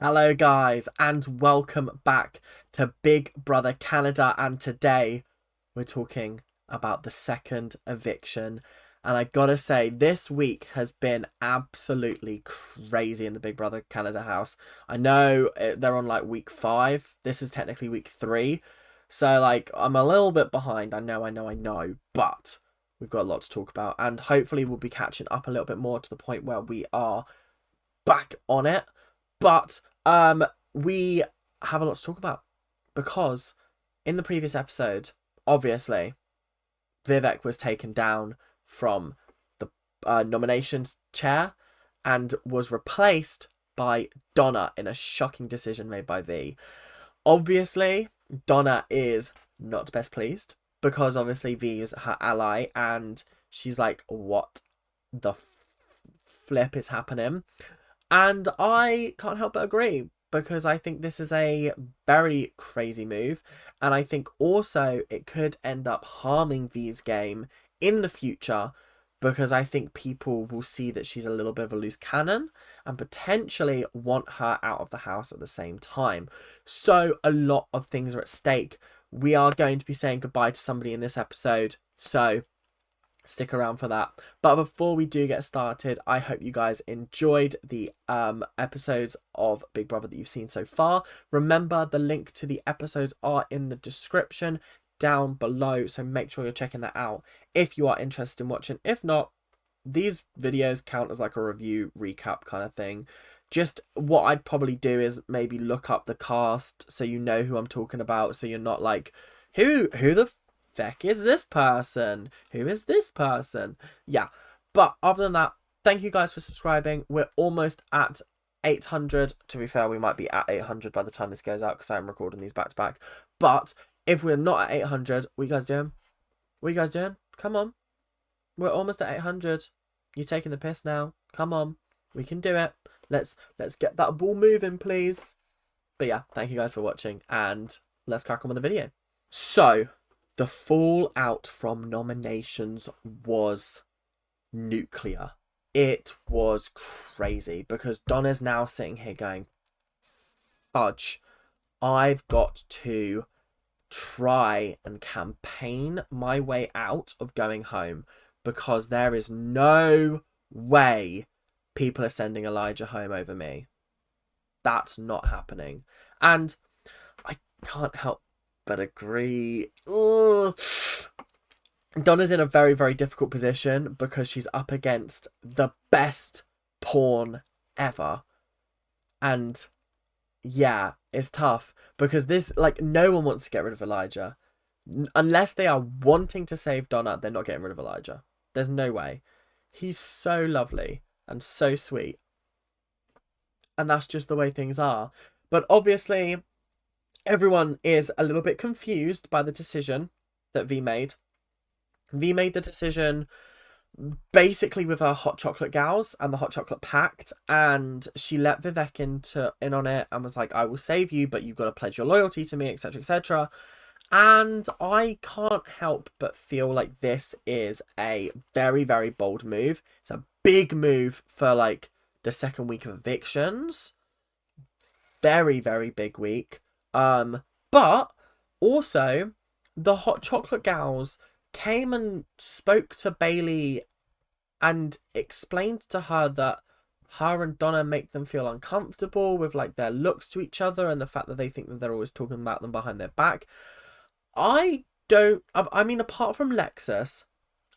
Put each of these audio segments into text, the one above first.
Hello guys and welcome back to Big Brother Canada, and today we're talking about the second eviction. And I gotta say, this week has been absolutely crazy in the Big Brother Canada house. I know they're on like week 5. This is technically week 3. So like I'm a little bit behind. I know, but we've got a lot to talk about, and hopefully we'll be catching up a little bit more to the point where we are back on it. But we have a lot to talk about because in the previous episode, obviously, Vivek was taken down from the nominations chair and was replaced by Donna in a shocking decision made by V. Obviously, Donna is not best pleased because obviously V is her ally and she's like, what the flip is happening? And I can't help but agree because I think this is a very crazy move. And I think also it could end up harming V's game in the future because I think people will see that she's a little bit of a loose cannon and potentially want her out of the house at the same time. So a lot of things are at stake. We are going to be saying goodbye to somebody in this episode. So stick around for that. But before we do get started, I hope you guys enjoyed the episodes of Big Brother that you've seen so far. Remember, the link to the episodes are in the description down below, so make sure you're checking that out if you are interested in watching. If not, these videos count as like a review recap kind of thing. Just what I'd probably do is maybe look up the cast so you know who I'm talking about, so you're not like, who the feck is this person? Who is this person? Yeah. But other than that, thank you guys for subscribing. We're almost at 800. To be fair, we might be at 800 by the time this goes out because I'm recording these back to back. But if we're not at 800, what are you guys doing? What are you guys doing? Come on. We're almost at 800. You're taking the piss now. Come on. We can do it. Let's get that ball moving, please. But yeah, thank you guys for watching, and let's crack on with the video. So, the fallout from nominations was nuclear. It was crazy because Donna's now sitting here going, fudge, I've got to try and campaign my way out of going home because there is no way people are sending Elijah home over me. That's not happening. And I can't help but agree. Ugh. Donna's in a very, very difficult position because she's up against the best pawn ever. And yeah, it's tough because this, like, no one wants to get rid of Elijah. Unless they are wanting to save Donna, they're not getting rid of Elijah. There's no way. He's so lovely and so sweet. And that's just the way things are. But obviously, everyone is a little bit confused by the decision that V made. V made the decision basically with her hot chocolate gals and the hot chocolate pact, and she let Vivek in on it and was like, I will save you, but you've got to pledge your loyalty to me, etc, etc. And I can't help but feel like this is a very, very bold move. It's a big move for like the second week of evictions. Very, very big week. But also the hot chocolate gals came and spoke to Bailey and explained to her that her and Donna make them feel uncomfortable with like their looks to each other and the fact that they think that they're always talking about them behind their back. I mean, apart from Lexus,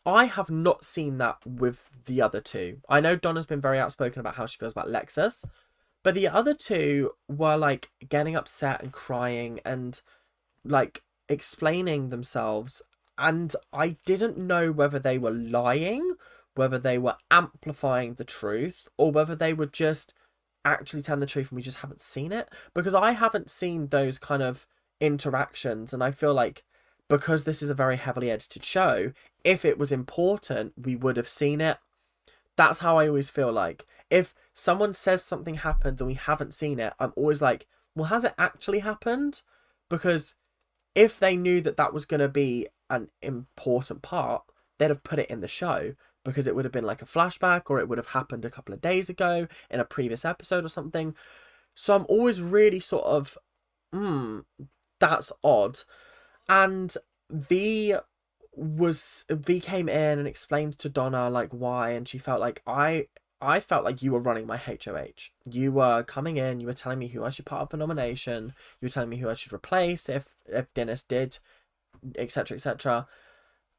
I have not seen that with the other two. I know Donna's been very outspoken about how she feels about Lexus, but the other two were like getting upset and crying and like explaining themselves. And I didn't know whether they were lying, whether they were amplifying the truth, or whether they were just actually telling the truth and we just haven't seen it. Because I haven't seen those kind of interactions, and I feel like because this is a very heavily edited show, if it was important, we would have seen it. That's how I always feel like. If someone says something happened and we haven't seen it, I'm always like, well, has it actually happened? Because if they knew that that was going to be an important part, they'd have put it in the show because it would have been like a flashback or it would have happened a couple of days ago in a previous episode or something. So I'm always really sort of, that's odd. And V V came in and explained to Donna like why, and she felt like I felt like you were running my HOH. You were coming in, you were telling me who I should put up for nomination, you were telling me who I should replace if Dennis did, etc., etc.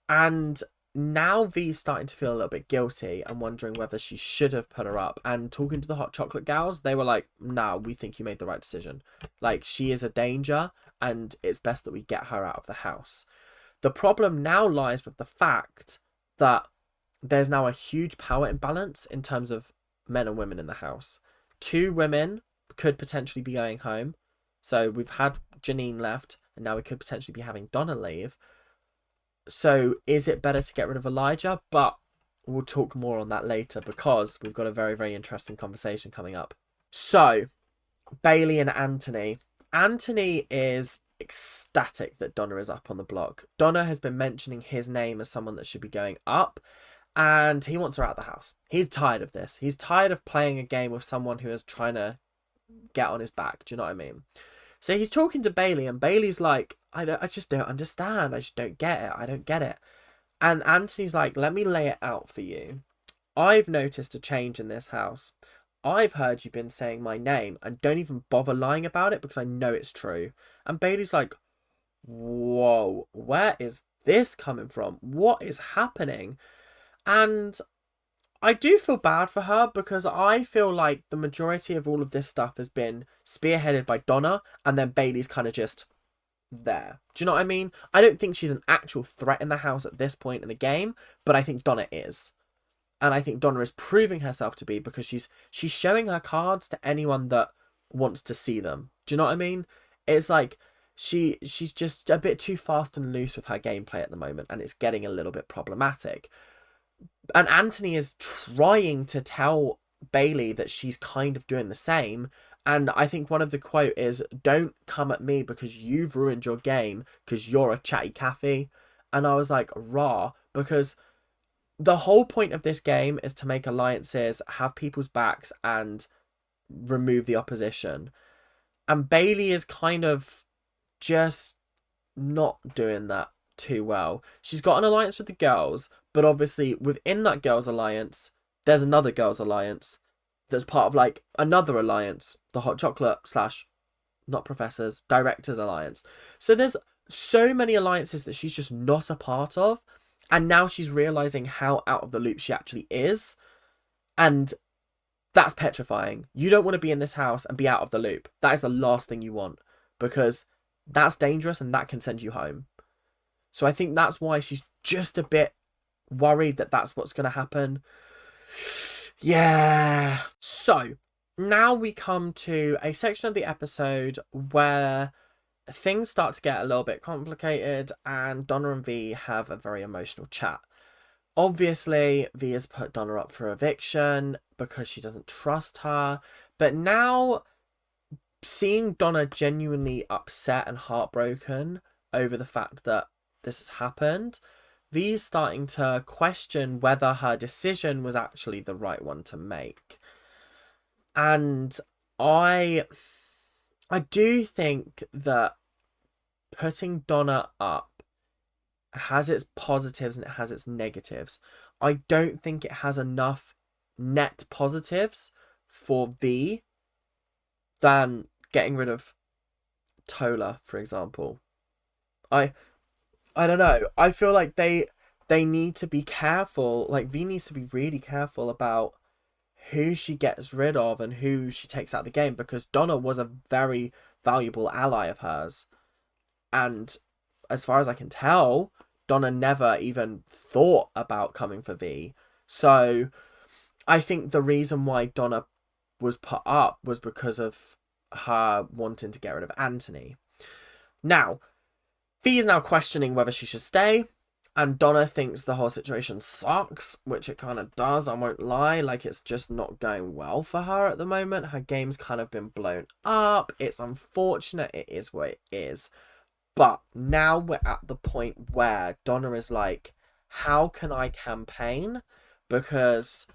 And now V's starting to feel a little bit guilty and wondering whether she should have put her up. And talking to the hot chocolate gals, they were like, "Nah, we think you made the right decision. Like, she is a danger, and it's best that we get her out of the house." The problem now lies with the fact that there's now a huge power imbalance in terms of men and women in the house. Two women could potentially be going home. So we've had Janine left, and now we could potentially be having Donna leave. So is it better to get rid of Elijah? But we'll talk more on that later because we've got a very, very interesting conversation coming up. So, Bailey and Anthony. Anthony is ecstatic that Donna is up on the block. Donna has been mentioning his name as someone that should be going up, and he wants her out of the house. He's tired of this. He's tired of playing a game with someone who is trying to get on his back. Do you know what I mean? So he's talking to Bailey, and Bailey's like, I just don't understand. I just don't get it. I don't get it. And Anthony's like, let me lay it out for you. I've noticed a change in this house. I've heard you've been saying my name and don't even bother lying about it because I know it's true. And Bailey's like, whoa, where is this coming from? What is happening? And I do feel bad for her because I feel like the majority of all of this stuff has been spearheaded by Donna, and then Bailey's kind of just there. Do you know what I mean? I don't think she's an actual threat in the house at this point in the game, but I think Donna is. And I think Donna is proving herself to be because she's showing her cards to anyone that wants to see them. Do you know what I mean? It's like she's just a bit too fast and loose with her gameplay at the moment, and it's getting a little bit problematic. And Anthony is trying to tell Bailey that she's kind of doing the same. And I think one of the quote is, "Don't come at me because you've ruined your game because you're a chatty Cathy." And I was like, rah, because the whole point of this game is to make alliances, have people's backs, and remove the opposition. And Bailey is kind of just not doing that too well. She's got an alliance with the girls, but obviously within that girls' alliance, there's another girls' alliance that's part of like another alliance, the hot chocolate / not professors, directors alliance. So there's so many alliances that she's just not a part of. And now she's realizing how out of the loop she actually is. And that's petrifying. You don't want to be in this house and be out of the loop. That is the last thing you want, because that's dangerous and that can send you home. So I think that's why she's just a bit worried that that's what's going to happen. Yeah. So now we come to a section of the episode where things start to get a little bit complicated, and Donna and V have a very emotional chat. Obviously, V has put Donna up for eviction because she doesn't trust her. But now, seeing Donna genuinely upset and heartbroken over the fact that this has happened, V's starting to question whether her decision was actually the right one to make. And I do think that putting Donna up has its positives and it has its negatives. I don't think it has enough net positives for V than getting rid of Tola, for example. I don't know. I feel like they need to be careful. Like, V needs to be really careful about who she gets rid of and who she takes out of the game, because Donna was a very valuable ally of hers. And as far as I can tell, Donna never even thought about coming for V. So I think the reason why Donna was put up was because of her wanting to get rid of Anthony. Now, V is now questioning whether she should stay, and Donna thinks the whole situation sucks, which it kind of does, I won't lie. Like, it's just not going well for her at the moment. Her game's kind of been blown up. It's unfortunate. It is what it is. But now we're at the point where Donna is like, how can I campaign? Because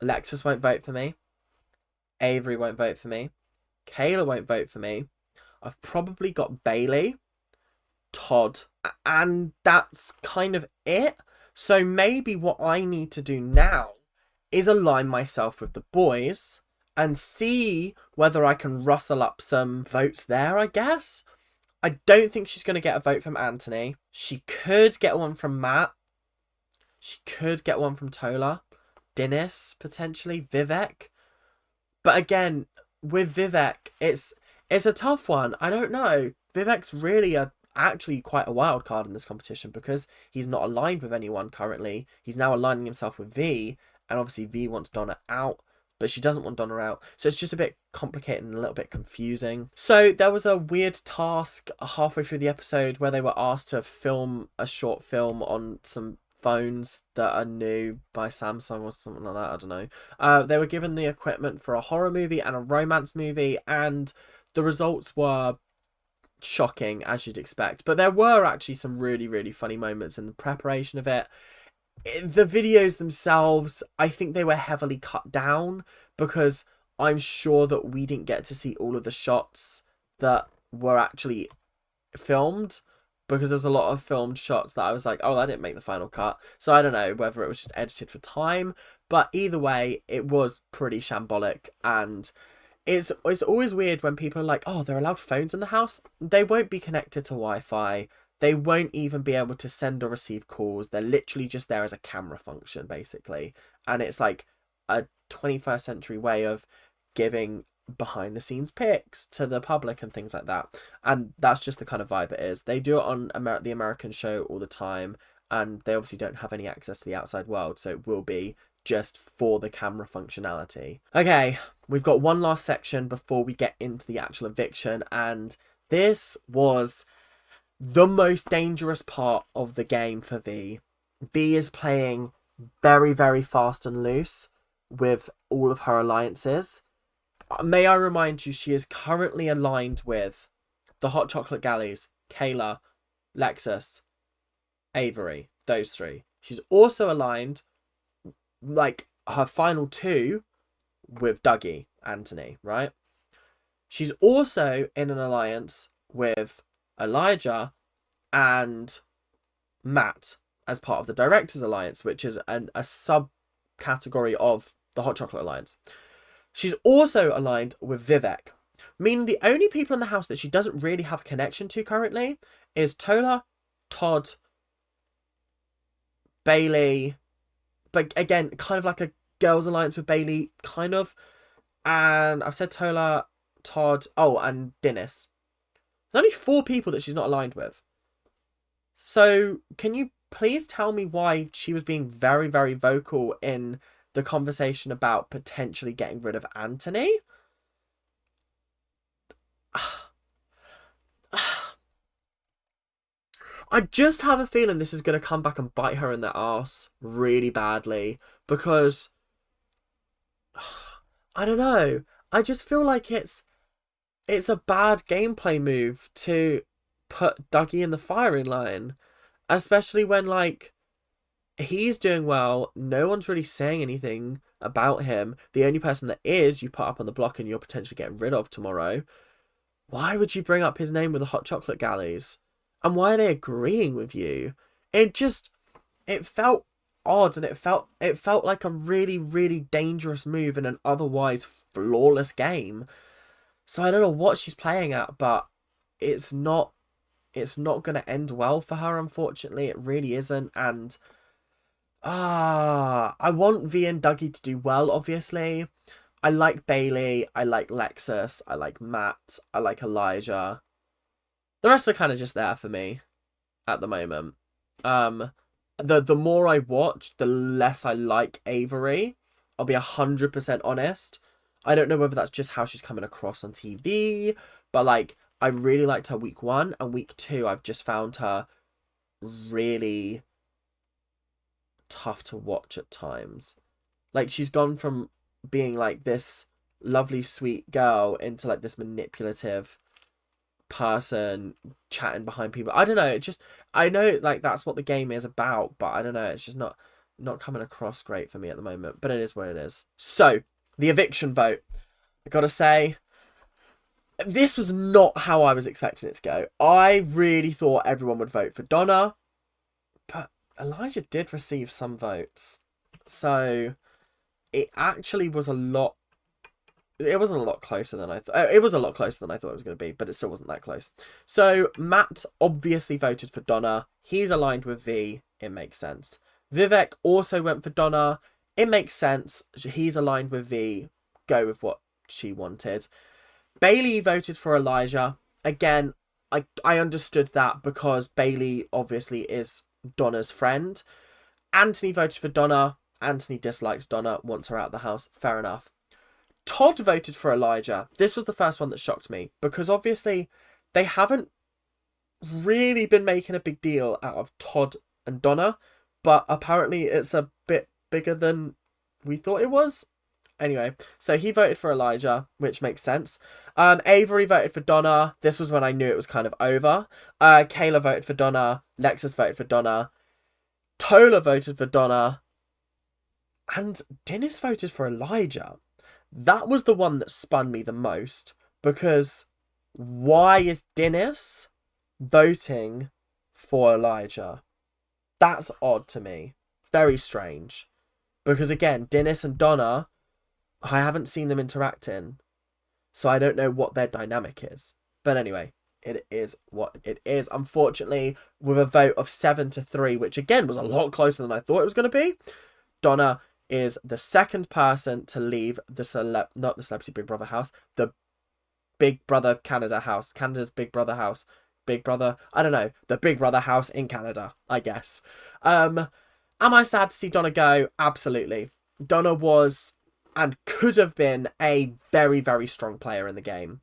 Lexus won't vote for me. Avery won't vote for me. Kayla won't vote for me. I've probably got Bailey, Todd, and that's kind of it. So maybe what I need to do now is align myself with the boys and see whether I can rustle up some votes there, I guess. I don't think she's going to get a vote from Anthony. She could get one from Matt. She could get one from Tola. Dennis, potentially. Vivek. But again, with Vivek, it's a tough one. I don't know. Vivek's really actually quite a wild card in this competition because he's not aligned with anyone currently. He's now aligning himself with V, and obviously V wants Donna out, but she doesn't want Donna out. So it's just a bit complicated and a little bit confusing. So there was a weird task halfway through the episode where they were asked to film a short film on some phones that are new by Samsung or something like that. I don't know. They were given the equipment for a horror movie and a romance movie, and the results were shocking, as you'd expect. But there were actually some really, really funny moments in the preparation of it. The videos themselves, I think they were heavily cut down because I'm sure that we didn't get to see all of the shots that were actually filmed, because there's a lot of filmed shots that I was like, oh, that didn't make the final cut. So I don't know whether it was just edited for time, but either way, it was pretty shambolic. And it's always weird when people are like, oh, they're allowed phones in the house. They won't be connected to Wi-Fi. They won't even be able to send or receive calls. They're literally just there as a camera function, basically. And it's like a 21st century way of giving behind the scenes pics to the public and things like that. And that's just the kind of vibe it is. They do it on the American show all the time, and they obviously don't have any access to the outside world, so it will be just for the camera functionality. Okay, we've got one last section before we get into the actual eviction, and this was the most dangerous part of the game for V. V is playing very, very fast and loose with all of her alliances. May I remind you, she is currently aligned with the Hot Chocolate Galleys, Kayla, Lexus, Avery, those three. She's also aligned, like, her final two with Dougie, Anthony, right? She's also in an alliance with Elijah and Matt as part of the Directors Alliance, which is a subcategory of the Hot Chocolate Alliance. She's also aligned with Vivek, meaning the only people in the house that she doesn't really have a connection to currently is Tola, Todd, Bailey, but again, kind of like a girls' alliance with Bailey, kind of. And I've said Tola, Todd, oh, and Dennis. There's only 4 people that she's not aligned with. So can you please tell me why she was being very, very vocal in the conversation about potentially getting rid of Anthony? I just have a feeling this is going to come back and bite her in the arse really badly, because I don't know. I just feel like it's a bad gameplay move to put Dougie in the firing line, especially when, like, he's doing well. No one's really saying anything about him. The only person that is, you put up on the block and you're potentially getting rid of tomorrow. Why would you bring up his name with the Hot Chocolate Galleys? And why are they agreeing with you? It felt odd, and it felt like a really, really dangerous move in an otherwise flawless game. So I don't know what she's playing at, but it's not going to end well for her, unfortunately. It really isn't. And I want V and Dougie to do well, obviously. I like Bailey, I like Lexus, I like Matt, I like Elijah. The rest are kind of just there for me at the moment. The more I watch, the less I like Avery. I'll be 100% honest. I don't know whether that's just how she's coming across on TV, but, like, I really liked her week 1, and week 2 I've just found her really tough to watch at times. Like, she's gone from being like this lovely sweet girl into like this manipulative person chatting behind people. I don't know, I know, like, that's what the game is about, but I don't know, it's just not coming across great for me at the moment, but it is what it is. So the eviction vote, I gotta say, This was not how I was expecting it to go. I really thought everyone would vote for Donna, but Elijah did receive some votes. So it actually was a lot. It wasn't a lot closer than I thought. It was a lot closer than I thought it was going to be, but it still wasn't that close. So Matt obviously voted for Donna. He's aligned with V. It makes sense. Vivek also went for Donna. It makes sense. He's aligned with V. Go with what she wanted. Bailey voted for Elijah. Again, I understood that because Bailey obviously is Donna's friend. Anthony voted for Donna. Anthony dislikes Donna, wants her out of the house. Fair enough. Todd voted for Elijah. This was the first one that shocked me because obviously they haven't really been making a big deal out of Todd and Donna, but apparently it's a bit bigger than we thought it was. Anyway, so he voted for Elijah, which makes sense. Avery voted for Donna. This was when I knew it was kind of over. Kayla voted for Donna. Lexus voted for Donna. Tola voted for Donna. And Dennis voted for Elijah. That was the one that spun me the most. Because why is Dennis voting for Elijah? That's odd to me. Very strange. Because again, Dennis and Donna, I haven't seen them interacting, so I don't know what their dynamic is. But anyway, it is what it is. Unfortunately, with a vote of 7-3, which again was a lot closer than I thought it was going to be, Donna is the second person to leave the not the Celebrity Big Brother house, the Big Brother Canada house, Canada's Big Brother house, Big Brother, I don't know, the Big Brother house in Canada, I guess. Am I sad to see Donna go? Absolutely. Donna was and could have been a very, very strong player in the game.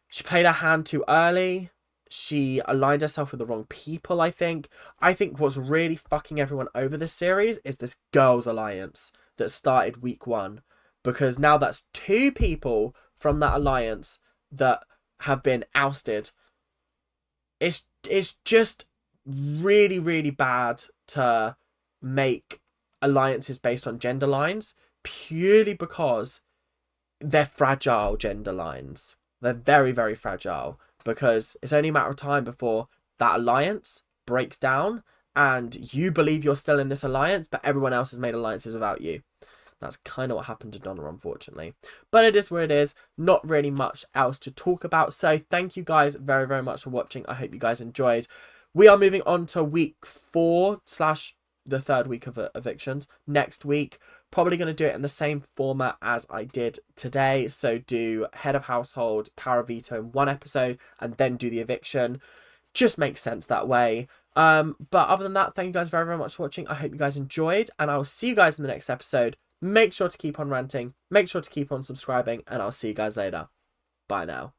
She played her hand too early. She aligned herself with the wrong people, I think. I think what's really fucking everyone over this series is this girls' alliance that started week 1. Because now that's 2 people from that alliance that have been ousted. It's just really, really bad to make alliances based on gender lines. Purely because they're fragile gender lines. They're very, very fragile. Because it's only a matter of time before that alliance breaks down and you believe you're still in this alliance, but everyone else has made alliances without you. That's kind of what happened to Donna, unfortunately. But it is where it is. Not really much else to talk about. So thank you guys very, very much for watching. I hope you guys enjoyed. We are moving on to week 4 / the 3rd week of evictions next week. Probably going to do it in the same format as I did today. So do head of household, power of veto in one episode and then do the eviction. Just makes sense that way. But other than that, thank you guys very, very much for watching. I hope you guys enjoyed and I will see you guys in the next episode. Make sure to keep on ranting. Make sure to keep on subscribing and I'll see you guys later. Bye now.